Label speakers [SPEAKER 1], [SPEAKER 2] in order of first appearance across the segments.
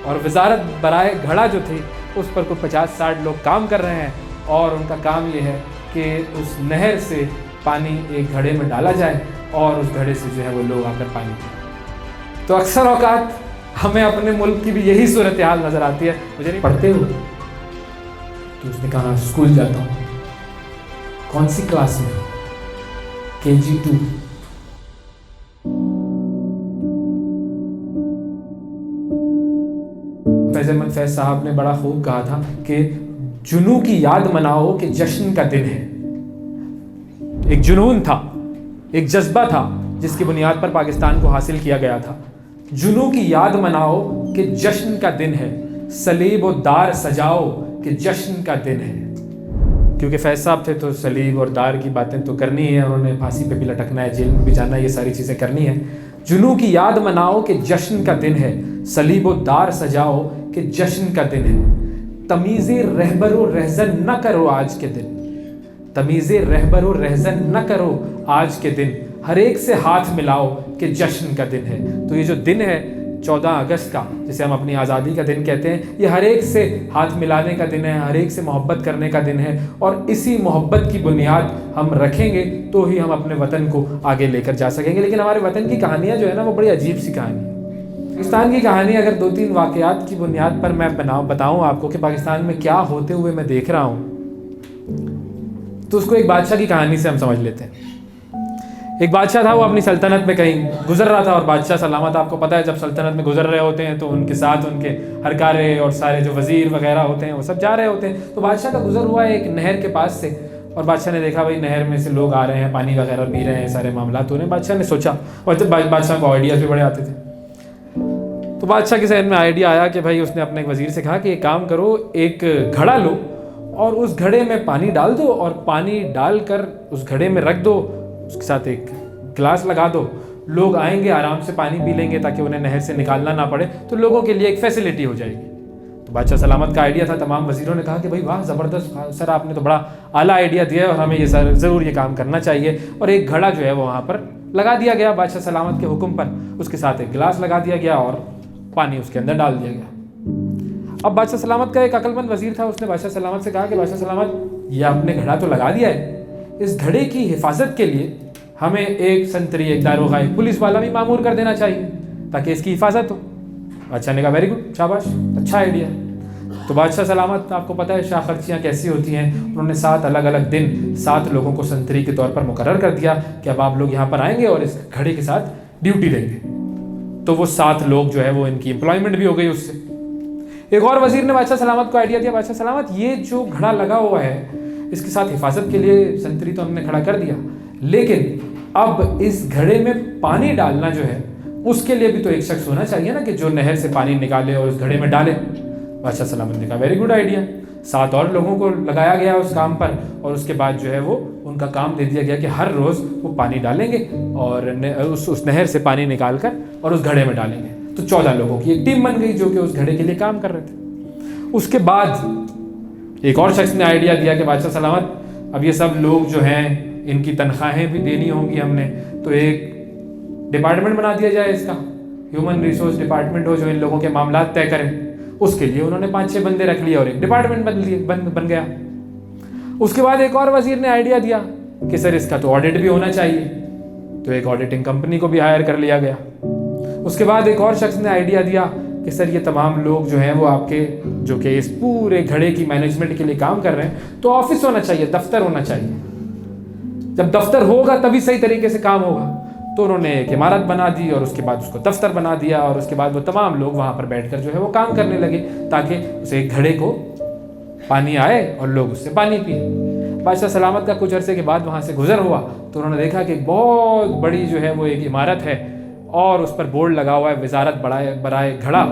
[SPEAKER 1] اور وزارت برائے گھڑا جو تھی اس پر کوئی 50-60 لوگ کام کر رہے ہیں اور ان کا کام یہ ہے کہ اس نہر سے پانی ایک گھڑے میں ڈالا جائے اور اس گھڑے سے جو ہے وہ لوگ آ کر پانی پئیں۔ تو اکثر اوقات ہمیں اپنے ملک کی بھی یہی صورتحال نظر آتی ہے۔ مجھے نہیں پڑھتے ہو تو اس نے کہا اسکول جاتا ہوں۔ کون سی کلاس میں؟ KG2۔ فیض احمد فیض صاحب نے بڑا خوب کہا تھا کہ جنوں کی یاد مناؤ کہ جشن کا دن ہے۔ ایک جنون تھا، ایک جذبہ تھا جس کی بنیاد پر پاکستان کو حاصل کیا گیا تھا۔ جنوں کی یاد مناؤ کہ جشن کا دن ہے، صلیب و دار سجاؤ کہ جشن کا دن ہے۔ کیونکہ فیض صاحب تھے تو صلیب اور دار کی باتیں تو کرنی ہے، انہوں نے پھانسی پہ بھی لٹکنا ہے، جیل میں بھی جانا ہے، یہ ساری چیزیں کرنی ہیں۔ جنوں کی یاد مناؤ کہ جشن کا دن ہے، صلیب و دار سجاؤ کہ جشن کا دن ہے۔ تمیز رہبر و رہزن نہ کرو آج کے دن، تمیز رہبر و رہزن نہ کرو آج کے دن، ہر ایک سے ہاتھ ملاؤ کہ جشن کا دن ہے۔ تو یہ جو دن ہے 14 اگست کا، جسے ہم اپنی آزادی کا دن کہتے ہیں، یہ ہر ایک سے ہاتھ ملانے کا دن ہے، ہر ایک سے محبت کرنے کا دن ہے، اور اسی محبت کی بنیاد ہم رکھیں گے تو ہی ہم اپنے وطن کو آگے لے کر جا سکیں گے۔ لیکن ہمارے وطن کی کہانیاں جو ہے نا وہ بڑی عجیب سی کہانی ہے۔ پاکستان کی کہانی اگر 2-3 واقعات کی بنیاد پر میں بتاؤں آپ کو کہ پاکستان میں کیا ہوتے ہوئے میں دیکھ رہا ہوں، تو اس کو ایک بادشاہ کی کہانی سے ہم سمجھ لیتے ہیں۔ ایک بادشاہ تھا، وہ اپنی سلطنت میں کہیں گزر رہا تھا، اور بادشاہ سلامت، آپ کو پتہ ہے جب سلطنت میں گزر رہے ہوتے ہیں تو ان کے ساتھ ان کے ہرکارے اور سارے جو وزیر وغیرہ ہوتے ہیں وہ سب جا رہے ہوتے ہیں۔ تو بادشاہ کا گزر ہوا ہے ایک نہر کے پاس سے، اور بادشاہ نے دیکھا بھائی نہر میں سے لوگ آ رہے ہیں، پانی وغیرہ پی رہے ہیں، سارے معاملات ہو رہے ہیں۔ بادشاہ نے سوچا، اور جب بادشاہ کو آئیڈیاز بھی بڑے آتے تھے، تو بادشاہ کے ذہن میں آئیڈیا آیا کہ بھائی اس نے اپنے ایک وزیر سے کہا کہ ایک کام کرو، ایک گھڑا لو اور اس گھڑے میں پانی ڈال دو، اور پانی ڈال کر اس گھڑے میں رکھ دو، اس کے ساتھ ایک گلاس لگا دو، لوگ آئیں گے آرام سے پانی پی لیں گے تاکہ انہیں نہر سے نکالنا نہ پڑے، تو لوگوں کے لیے ایک فیسلٹی ہو جائے گی۔ تو بادشاہ سلامت کا آئیڈیا تھا، تمام وزیروں نے کہا کہ بھائی واہ زبردست سر، آپ نے تو بڑا اعلیٰ آئیڈیا دیا ہے اور ہمیں یہ ضرور یہ کام کرنا چاہیے۔ اور ایک گھڑا جو ہے وہ وہاں پر لگا دیا گیا بادشاہ سلامت کے حکم پر، اس کے ساتھ ایک گلاس لگا دیا گیا اور پانی اس کے اندر ڈال دیا گیا۔ اب بادشاہ سلامت کا ایک عقل مند وزیر تھا، اس نے بادشاہ سلامت سے کہا کہ بادشاہ سلامت، یہ آپ نے گھڑا تو لگا دیا ہے، اس گھڑے کی حفاظت کے لیے ہمیں ایک سنتری، ایک داروغہ، ایک پولیس والا بھی مامور کر دینا چاہیے تاکہ اس کی حفاظت ہو۔ بادشاہ نے کہا ویری گڈ، شاباش، اچھا آئیڈیا۔ تو بادشاہ سلامت، آپ کو پتہ ہے شاہ خرچیاں کیسی ہوتی ہیں، انہوں نے 7 الگ الگ دن 7 لوگوں کو سنتری کے طور پر مقرر کر دیا کہ اب آپ لوگ یہاں پر آئیں گے اور اس گھڑے کے ساتھ ڈیوٹی دیں گے۔ تو وہ 7 لوگ جو ہے وہ ان کی امپلائمنٹ بھی ہو گئی اس سے۔ ایک اور وزیر نے بادشاہ سلامت کو آئیڈیا دیا، بادشاہ سلامت یہ جو گھڑا لگا ہوا ہے اس کے ساتھ حفاظت کے لیے سنتری تو ہم نے کھڑا کر دیا، لیکن اب اس گھڑے میں پانی ڈالنا جو ہے اس کے لیے بھی تو ایک شخص ہونا چاہیے نا کہ جو نہر سے پانی نکالے اور اس گھڑے میں ڈالے۔ بادشاہ سلامت نے کہا ویری گڈ آئیڈیا۔ 7 اور لوگوں کو لگایا گیا اس کام پر، اور اس کے بعد جو ہے وہ ان کا کام دے دیا گیا کہ ہر روز وہ پانی ڈالیں گے اور اس نہر سے پانی نکال کر اور اس گھڑے میں ڈالیں گے۔ تو 14 لوگوں کی ایک ٹیم بن گئی جو کہ اس گھڑے کے لیے کام کر رہے تھے۔ اس کے بعد ایک اور شخص نے آئیڈیا دیا کہ بادشاہ سلامت، اب یہ سب لوگ جو ہیں ان کی تنخواہیں بھی دینی ہوں گی ہم نے، تو ایک ڈپارٹمنٹ بنا دیا جائے، اس کا ہیومن ریسورس ڈپارٹمنٹ ہو جو ان لوگوں کے معاملات طے کرے۔ اس کے لیے انہوں نے 5-6 بندے رکھ لیے اور ایک ڈپارٹمنٹ بن گیا۔ اس کے بعد ایک اور وزیر نے آئیڈیا دیا کہ سر اس کا تو آڈٹ بھی ہونا چاہیے، تو ایک آڈیٹنگ کمپنی کو بھی ہائر کر لیا گیا۔ اس کے بعد ایک اور شخص نے آئیڈیا دیا کہ سر یہ تمام لوگ جو ہیں وہ آپ کے جو کہ اس پورے گھڑے کی مینجمنٹ کے لیے کام کر رہے ہیں، تو آفس ہونا چاہیے، دفتر ہونا چاہیے، جب دفتر ہوگا تبھی صحیح طریقے سے کام ہوگا۔ تو انہوں نے ایک عمارت بنا دی اور اس کے بعد اس کو دفتر بنا دیا، اور اس کے بعد وہ تمام لوگ وہاں پر بیٹھ کر جو ہے وہ کام کرنے لگے تاکہ اس ایک گھڑے کو پانی آئے اور لوگ اس سے پانی پئیں۔ بادشاہ سلامت کا کچھ عرصے کے بعد وہاں سے گزر ہوا تو انہوں نے دیکھا کہ ایک بہت بڑی جو ہے وہ ایک عمارت ہے، اور اس پر بورڈ لگا ہوا ہے وزارت برائے گھڑا،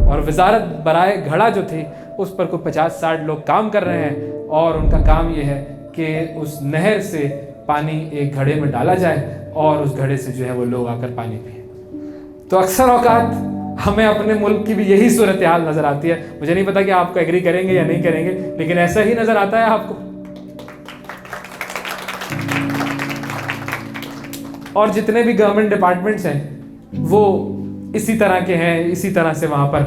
[SPEAKER 1] اور وزارت برائے گھڑا جو تھی اس پر کوئی 50-60 لوگ کام کر رہے ہیں، اور ان کا کام یہ ہے کہ اس نہر سے پانی ایک گھڑے میں ڈالا جائے اور اس گھڑے سے جو ہے وہ لوگ آ کر پانی پئیں۔ تو اکثر اوقات ہمیں اپنے ملک کی بھی یہی صورتحال نظر آتی ہے۔ مجھے نہیں پتا کہ آپ کو ایگری کریں گے یا نہیں کریں گے، لیکن ایسا ہی نظر آتا ہے آپ کو۔ اور جتنے بھی گورنمنٹ ڈپارٹمنٹس ہیں وہ اسی طرح کے ہیں، اسی طرح سے وہاں پر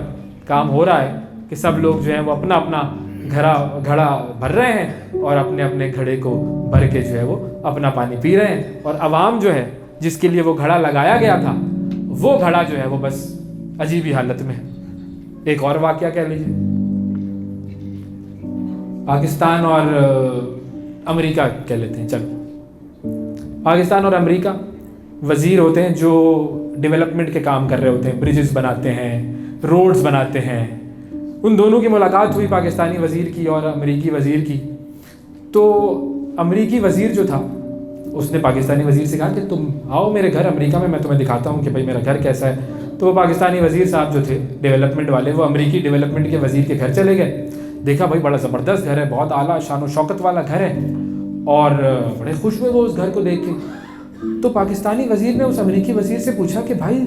[SPEAKER 1] کام ہو رہا ہے کہ سب لوگ جو ہیں وہ اپنا اپنا گھڑا بھر رہے ہیں اور اپنے اپنے گھڑے کو بھر کے جو ہے وہ اپنا پانی پی رہے ہیں، اور عوام جو ہے جس کے لیے وہ گھڑا لگایا گیا تھا وہ گھڑا جو ہے وہ بس عجیب ہی حالت میں ہے۔ ایک اور واقعہ کہہ لیجیے، پاکستان اور امریکہ کہہ لیتے ہیں، چلو پاکستان اور امریکہ وزیر ہوتے ہیں جو ڈیولپمنٹ کے کام کر رہے ہوتے ہیں، برجز بناتے ہیں، روڈز بناتے ہیں۔ ان دونوں کی ملاقات ہوئی پاکستانی وزیر کی اور امریکی وزیر کی، تو امریکی وزیر جو تھا اس نے پاکستانی وزیر سے کہا کہ تم آؤ میرے گھر امریکہ میں تمہیں دکھاتا ہوں کہ بھائی میرا گھر کیسا ہے۔ تو وہ پاکستانی وزیر صاحب جو تھے ڈیولپمنٹ والے، وہ امریکی ڈیولپمنٹ کے وزیر کے گھر چلے گئے، دیکھا بھائی بڑا زبردست گھر ہے، بہت اعلیٰ شان و شوکت والا گھر ہے، اور بڑے خوش ہوئے وہ اس گھر کو دیکھ کے۔ تو پاکستانی وزیر نے اس امریکی وزیر سے پوچھا کہ بھائی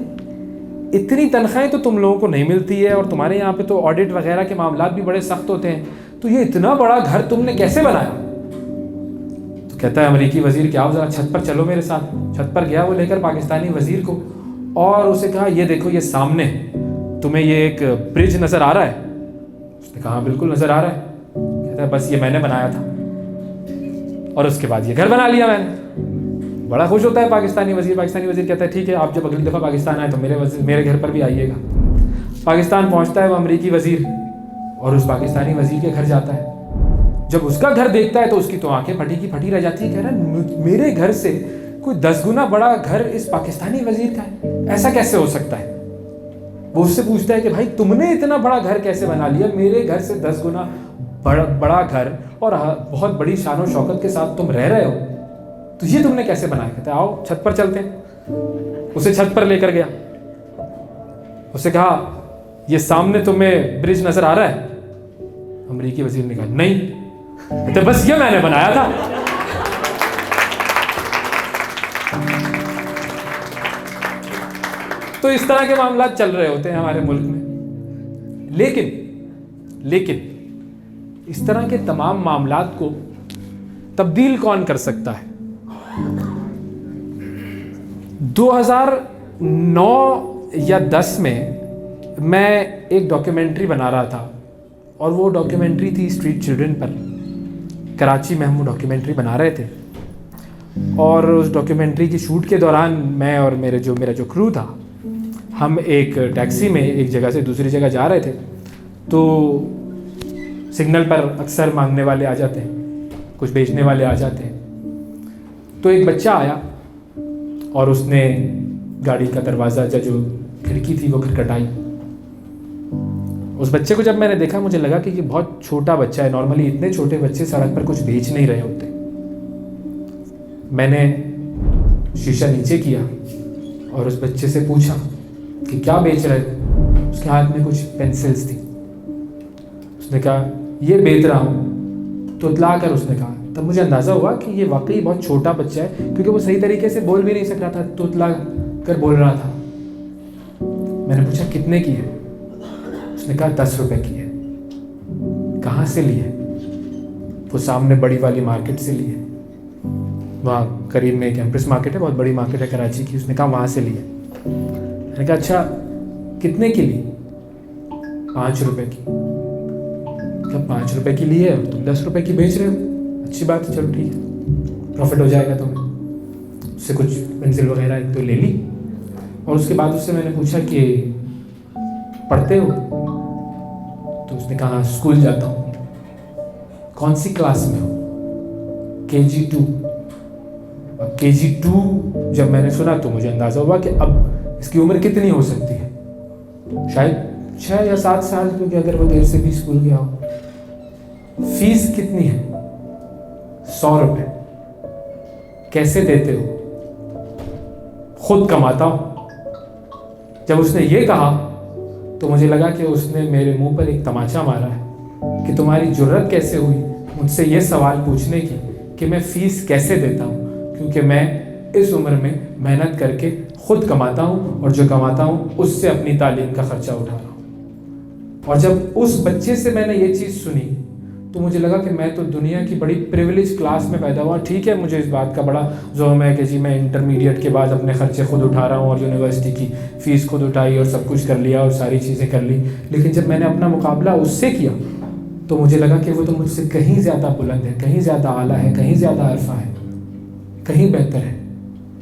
[SPEAKER 1] اتنی تنخواہیں تو تم لوگوں کو نہیں ملتی ہے، اور تمہارے یہاں پہ تو آڈٹ وغیرہ کے معاملات بھی بڑے سخت ہوتے ہیں، تو یہ اتنا بڑا گھر تم نے کیسے بنایا؟ تو کہتا ہے امریکی وزیر کہ آؤ ذرا چھت پر چلو میرے ساتھ۔ چھت پر گیا وہ لے کر پاکستانی وزیر کو، اور اسے کہا یہ دیکھو یہ سامنے تمہیں یہ ایک برج نظر آ رہا ہے؟ اس نے کہا بالکل نظر آ رہا ہے۔ کہتا ہے بس یہ میں نے بنایا تھا، اور اس کے بعد یہ گھر بنا لیا میں نے۔ بڑا خوش ہوتا ہے پاکستانی وزیر کہتا ہے ٹھیک ہے، آپ جب اگلی دفعہ پاکستان آئے تو میرے گھر پر بھی آئیے گا۔ پاکستان پہنچتا ہے وہ امریکی وزیر، اور اس پاکستانی وزیر کے گھر جاتا ہے۔ جب اس کا گھر دیکھتا ہے تو اس کی تو آنکھیں پھٹی کی پھٹی رہ جاتی ہے، کہہ رہا ہے میرے گھر سے کوئی 10 گنا بڑا گھر اس پاکستانی وزیر کا ہے، ایسا کیسے ہو سکتا ہے؟ وہ اس سے پوچھتا ہے کہ بھائی تم نے اتنا بڑا گھر کیسے بنا لیا؟ میرے گھر سے 10 گنا بڑا گھر اور بہت بڑی شان و شوکت کے ساتھ تم رہ رہے ہو، تو یہ تم نے کیسے بنایا؟ کہتا ہے آؤ چھت پر چلتے ہیں۔ اسے چھت پر لے کر گیا، اسے کہا یہ سامنے تمہیں برج نظر آ رہا ہے؟ امریکی وزیر نے کہا نہیں۔ کہتے بس یہ میں نے بنایا تھا۔ تو اس طرح کے معاملات چل رہے ہوتے ہیں ہمارے ملک میں، لیکن اس طرح کے تمام معاملات کو تبدیل کون کر سکتا ہے؟ 2009 یا 10 میں میں ایک ڈاکیومنٹری بنا رہا تھا، اور وہ ڈاکیومنٹری تھی اسٹریٹ چلڈرن پر۔ کراچی میں ہم وہ ڈاکیومنٹری بنا رہے تھے، اور اس ڈاکیومنٹری کی شوٹ کے دوران میں اور میرا جو کرو تھا، ہم ایک ٹیکسی میں ایک جگہ سے دوسری جگہ جا رہے تھے۔ تو سگنل پر اکثر مانگنے والے آ جاتے ہیں، کچھ بیچنے والے آ جاتے ہیں۔ تو ایک بچہ آیا اور اس نے گاڑی کا دروازہ جو کھڑکی تھی وہ کھٹکھٹائی۔ اس بچے کو جب میں نے دیکھا مجھے لگا کہ یہ بہت چھوٹا بچہ ہے، نارملی اتنے چھوٹے بچے سڑک پر کچھ بیچ نہیں رہے ہوتے۔ میں نے شیشہ نیچے کیا اور اس بچے سے پوچھا کہ کیا بیچ رہے ہو؟ اس کے ہاتھ میں کچھ پینسلز تھی۔ اس نے کہا یہ بیچ رہا ہوں، تو اتلا کر اس نے کہا۔ تب مجھے اندازہ ہوا کہ یہ واقعی بہت چھوٹا بچہ ہے، کیونکہ وہ صحیح طریقے سے بول بھی نہیں سک رہا تھا، تو اتلا کر بول رہا تھا۔ میں نے پوچھا کتنے کی ہے؟ اس نے کہا 10 روپے کی ہے۔ کہاں سے لی ہے؟ وہ سامنے بڑی والی مارکیٹ سے لی ہے، وہاں قریب میں ایک ایمپریس مارکیٹ ہے، بہت بڑی مارکیٹ ہے کراچی کی۔ اس نے کہا وہاں سے لی ہے۔ میں نے کہا اچھا کتنے کی لی؟ 5 روپے کی۔ کہا 5 روپے کی لی ہے اور تم 10 روپے کی بیچ رہے ہو؟ اچھی بات ہے، چلو ٹھیک ہے، پروفٹ ہو جائے گا تمہیں۔ اس سے کچھ پینسل وغیرہ ایک تو لے لی، اور اس کے بعد اس سے میں نے پوچھا کہ پڑھتے ہو؟ تو اس نے کہا اسکول جاتا ہوں۔ کون سی کلاس میں ہو؟ KG2۔ اب KG2 جب میں نے سنا تو مجھے اندازہ ہوا کہ اب اس کی عمر کتنی ہو سکتی ہے، شاید 6 یا 7 سال، کیونکہ اگر وہ دیر سے بھی اسکول گیا ہو۔ فیس کتنی ہے؟ 100 روپے۔ کیسے دیتے ہو؟ خود کماتا ہوں۔ جب اس نے یہ کہا تو مجھے لگا کہ اس نے میرے منہ پر ایک تماچا مارا ہے کہ تمہاری جرت کیسے ہوئی مجھ سے یہ سوال پوچھنے کی کہ میں فیس کیسے دیتا ہوں، کیونکہ میں اس عمر میں محنت کر کے خود کماتا ہوں، اور جو کماتا ہوں اس سے اپنی تعلیم کا خرچہ اٹھا رہا ہوں۔ اور جب اس بچے سے میں نے یہ چیز سنی تو مجھے لگا کہ میں تو دنیا کی بڑی پریویلیج کلاس میں پیدا ہوا. ٹھیک ہے, مجھے اس بات کا بڑا زوم ہے کہ جی میں انٹرمیڈیٹ کے بعد اپنے خرچے خود اٹھا رہا ہوں اور یونیورسٹی کی فیس خود اٹھائی اور سب کچھ کر لیا اور ساری چیزیں کر لی. لیکن جب میں نے اپنا مقابلہ اس سے کیا تو مجھے لگا کہ وہ تو مجھ سے کہیں زیادہ بلند ہے, کہیں زیادہ اعلیٰ ہے, کہیں زیادہ عرفہ ہے, کہیں بہتر ہے.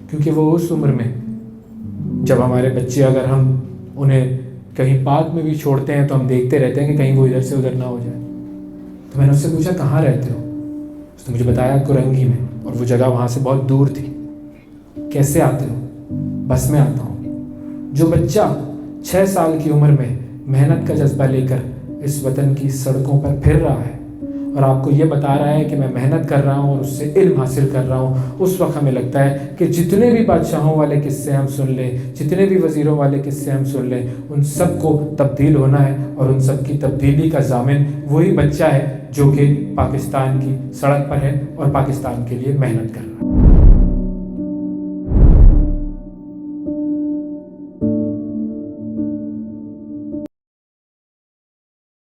[SPEAKER 1] کیونکہ وہ اس عمر میں جب ہمارے بچے اگر ہم انہیں کہیں پارک میں بھی چھوڑتے ہیں تو ہم دیکھتے رہتے ہیں کہ کہیں وہ ادھر سے ادھر نہ ہو جائے. تو میں نے اس سے پوچھا کہاں رہتے ہو؟ اس نے مجھے بتایا کرنگی میں, اور وہ جگہ وہاں سے بہت دور تھی. کیسے آتے ہو؟ بس میں آتا ہوں. جو بچہ 6 سال کی عمر میں محنت کا جذبہ لے کر اس وطن کی سڑکوں پر پھر رہا ہے اور آپ کو یہ بتا رہا ہے کہ میں محنت کر رہا ہوں اور اس سے علم حاصل کر رہا ہوں, اس وقت ہمیں لگتا ہے کہ جتنے بھی بادشاہوں والے قصے ہم سن لیں, جتنے بھی وزیروں والے قصے ہم سن لیں, ان سب کو تبدیل ہونا ہے اور ان سب کی تبدیلی کا ضامن وہی بچہ ہے جو کہ پاکستان کی سڑک پر ہے اور پاکستان کے لیے محنت کر رہا ہے.